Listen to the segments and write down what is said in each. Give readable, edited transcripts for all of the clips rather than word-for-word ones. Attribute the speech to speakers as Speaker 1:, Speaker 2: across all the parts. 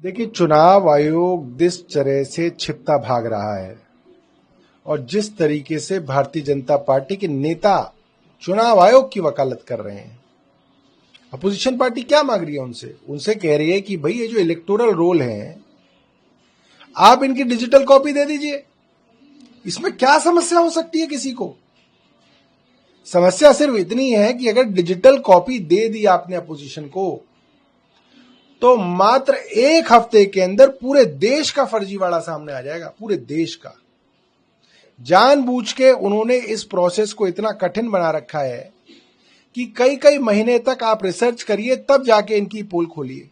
Speaker 1: देखिए, चुनाव आयोग जिस तरह से छिपता भाग रहा है और जिस तरीके से भारतीय जनता पार्टी के नेता चुनाव आयोग की वकालत कर रहे हैं, अपोजिशन पार्टी क्या मांग रही है उनसे कह रही है कि भाई ये जो इलेक्टोरल रोल है, आप इनकी डिजिटल कॉपी दे दीजिए। इसमें क्या समस्या हो सकती है किसी को? समस्या सिर्फ इतनी है कि अगर डिजिटल कॉपी दे दी आपने अपोजिशन को, तो मात्र एक हफ्ते के अंदर पूरे देश का फर्जीवाड़ा सामने आ जाएगा, पूरे देश का। जानबूझ के उन्होंने इस प्रोसेस को इतना कठिन बना रखा है कि कई कई महीने तक आप रिसर्च करिए तब जाके इनकी पोल खोलिए।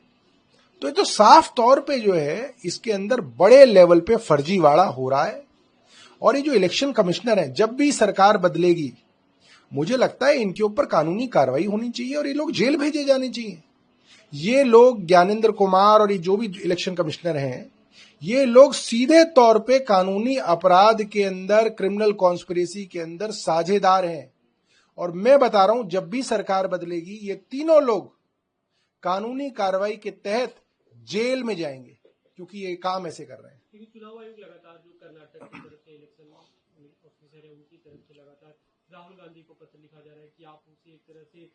Speaker 1: तो ये तो साफ तौर पे जो है इसके अंदर बड़े लेवल पे फर्जीवाड़ा हो रहा है। और ये जो इलेक्शन कमिश्नर है, जब भी सरकार बदलेगी, मुझे लगता है इनके ऊपर कानूनी कार्रवाई होनी चाहिए और ये लोग जेल भेजे जाने चाहिए। ये लोग ज्ञानेंद्र कुमार और ये जो भी इलेक्शन कमिश्नर हैं, ये लोग सीधे तौर पे कानूनी अपराध के अंदर, क्रिमिनल कॉन्स्पिरेसी के अंदर साझेदार हैं। और मैं बता रहा हूं, जब भी सरकार बदलेगी, ये तीनों लोग कानूनी कार्रवाई के तहत जेल में जाएंगे, क्योंकि ये काम ऐसे कर रहे हैं।
Speaker 2: चुनाव आयोग लगातार जो कर्नाटक की तरफ से इलेक्शन ऑफिसर है उनकी तरफ से लगातार राहुल गांधी को पत्र लिखा जा रहा है कि आप उनसे एक तरह से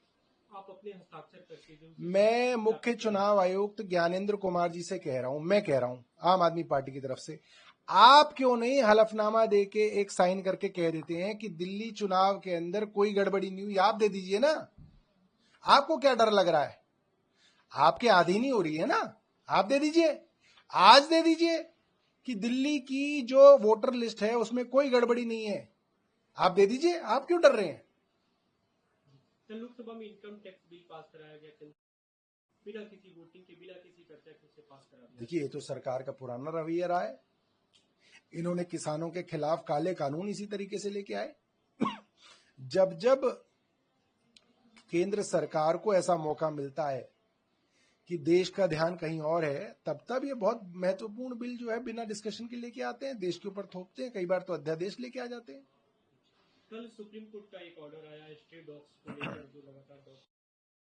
Speaker 2: आप अपने हस्ताक्षर करके जो
Speaker 1: मैं मुख्य चुनाव आयुक्त ज्ञानेंद्र कुमार जी से कह रहा हूं, मैं कह रहा हूं आम आदमी पार्टी की तरफ से, आप क्यों नहीं हलफनामा देके एक साइन करके कह देते हैं कि दिल्ली चुनाव के अंदर कोई गड़बड़ी नहीं हुई? आप दे दीजिए ना। आपको क्या डर लग रहा है? आपके आधी नहीं हो रही है ना, आप दे दीजिए। आज दे दीजिए कि दिल्ली की जो वोटर लिस्ट है उसमें कोई गड़बड़ी नहीं है। आप दे दीजिए, आप क्यों डर रहे हैं?
Speaker 2: लोकसभा में इनकम टैक्स बिल पास कराया गया बिना किसी वोटिंग के, बिना किसी चर्चा के उसे पास करा दिया।
Speaker 1: देखिए, ये तो सरकार का पुराना रवैया रहा है। इन्होंने किसानों के खिलाफ काले कानून इसी तरीके से लेके आए। जब जब केंद्र सरकार को ऐसा मौका मिलता है कि देश का ध्यान कहीं और है, तब तब ये बहुत महत्वपूर्ण बिल जो है बिना डिस्कशन के लेके आते हैं, देश के ऊपर थोपते हैं, कई बार तो अध्यादेश लेके आ जाते हैं।
Speaker 2: कल सुप्रीम कोर्ट का एक ऑर्डर आया स्ट्रे डॉग्स को लेकर, जो लगातार डॉग्स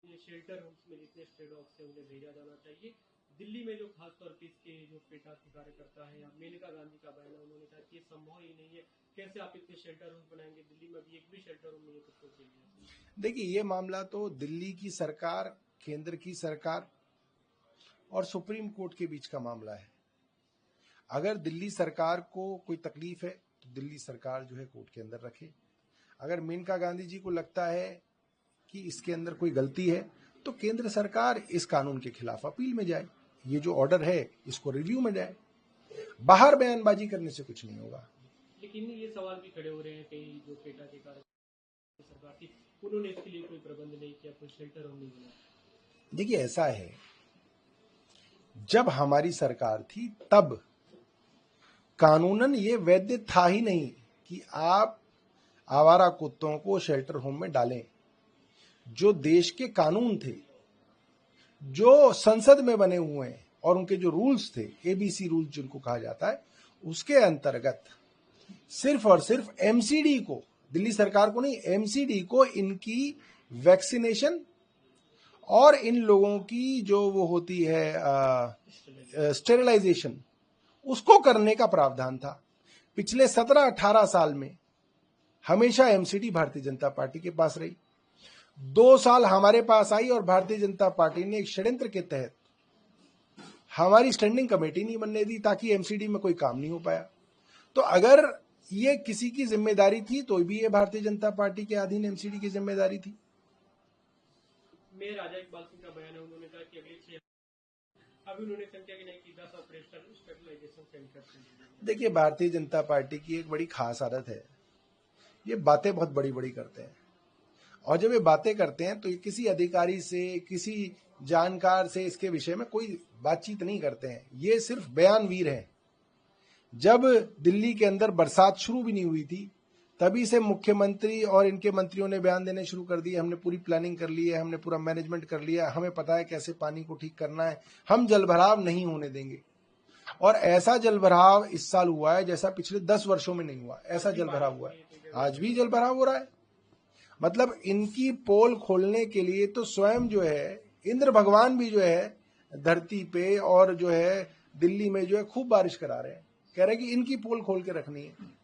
Speaker 2: ये शेल्टर होम्स में जितने स्ट्रे डॉग्स है उन्हें भेजा जाना चाहिए। दिल्ली में जो खासतौर पे इसके जो पेटा के कार्यकर्ता है, मेनका गांधी का बयान है, उन्होंने कहा कि ये संभव ही नहीं है, कैसे आप इतने शेल्टर होम बनाएंगे? दिल्ली में अभी एक भी शेल्टर होम नहीं है कुत्तों के लिए।
Speaker 1: देखिए, ये मामला तो दिल्ली की सरकार, केंद्र की सरकार और सुप्रीम कोर्ट के बीच का मामला है। अगर दिल्ली सरकार को कोई तकलीफ है तो दिल्ली सरकार जो है कोर्ट के अंदर रखे। अगर मेनका गांधी जी को लगता है कि इसके अंदर कोई गलती है तो केंद्र सरकार इस कानून के खिलाफ अपील में जाए। ये जो ऑर्डर है इसको रिव्यू में जाए। बाहर बयानबाजी करने से कुछ नहीं होगा।
Speaker 2: लेकिन ये सवाल भी खड़े हो रहे हैं कई जो पेटा के कारण सरकार थी, उन्होंने इसके लिए कोई प्रबंध नहीं किया, कोई शेल्टर होम नहीं बनाया।
Speaker 1: देखिए, ऐसा है, जब हमारी सरकार थी तब कानूनन ये वैध था ही नहीं कि आप आवारा कुत्तों को शेल्टर होम में डालें। जो देश के कानून थे, जो संसद में बने हुए हैं और उनके जो रूल्स थे, एबीसी रूल्स जिनको कहा जाता है, उसके अंतर्गत सिर्फ और सिर्फ एमसीडी को, दिल्ली सरकार को नहीं, एमसीडी को इनकी वैक्सीनेशन और इन लोगों की जो वो होती है स्टेरिलाइजेशन, उसको करने का प्रावधान था। पिछले 17-18 साल में हमेशा एमसीडी भारतीय जनता पार्टी के पास रही। 2 साल हमारे पास आई और भारतीय जनता पार्टी ने एक षड्यंत्र के तहत हमारी स्टैंडिंग कमेटी नहीं बनने दी ताकि एमसीडी में कोई काम नहीं हो पाया। तो अगर ये किसी की जिम्मेदारी थी तो भी ये भारतीय जनता पार्टी के अधीन एमसीडी की जिम्मेदारी थी।
Speaker 2: मेयर राजा इकबाल सिंह का बयान है, उन्होंने कहा कि अगले 6 अभी उन्होंने संख्या की नहीं की 10 ऑपरेशनल स्टेबलाइजेशन सेंटर।
Speaker 1: देखिए, भारतीय जनता पार्टी की एक बड़ी खास आदत है, ये बातें बहुत बड़ी बड़ी करते हैं और जब ये बातें करते हैं तो ये किसी अधिकारी से, किसी जानकार से इसके विषय में कोई बातचीत नहीं करते हैं। ये सिर्फ बयानवीर हैं। जब दिल्ली के अंदर बरसात शुरू भी नहीं हुई थी तभी से मुख्यमंत्री और इनके मंत्रियों ने बयान देने शुरू कर दिए, हमने पूरी प्लानिंग कर ली है, हमने पूरा मैनेजमेंट कर लिया, हमें पता है कैसे पानी को ठीक करना है, हम जलभराव नहीं होने देंगे। और ऐसा जलभराव इस साल हुआ है जैसा पिछले 10 वर्षों में नहीं हुआ, ऐसा जलभराव हुआ है। आज भी जलभराव हो रहा है। मतलब इनकी पोल खोलने के लिए तो स्वयं जो है इंद्र भगवान भी जो है धरती पे और जो है दिल्ली में जो है खूब बारिश करा रहे हैं, कह रहे हैं कि इनकी पोल खोल के रखनी है।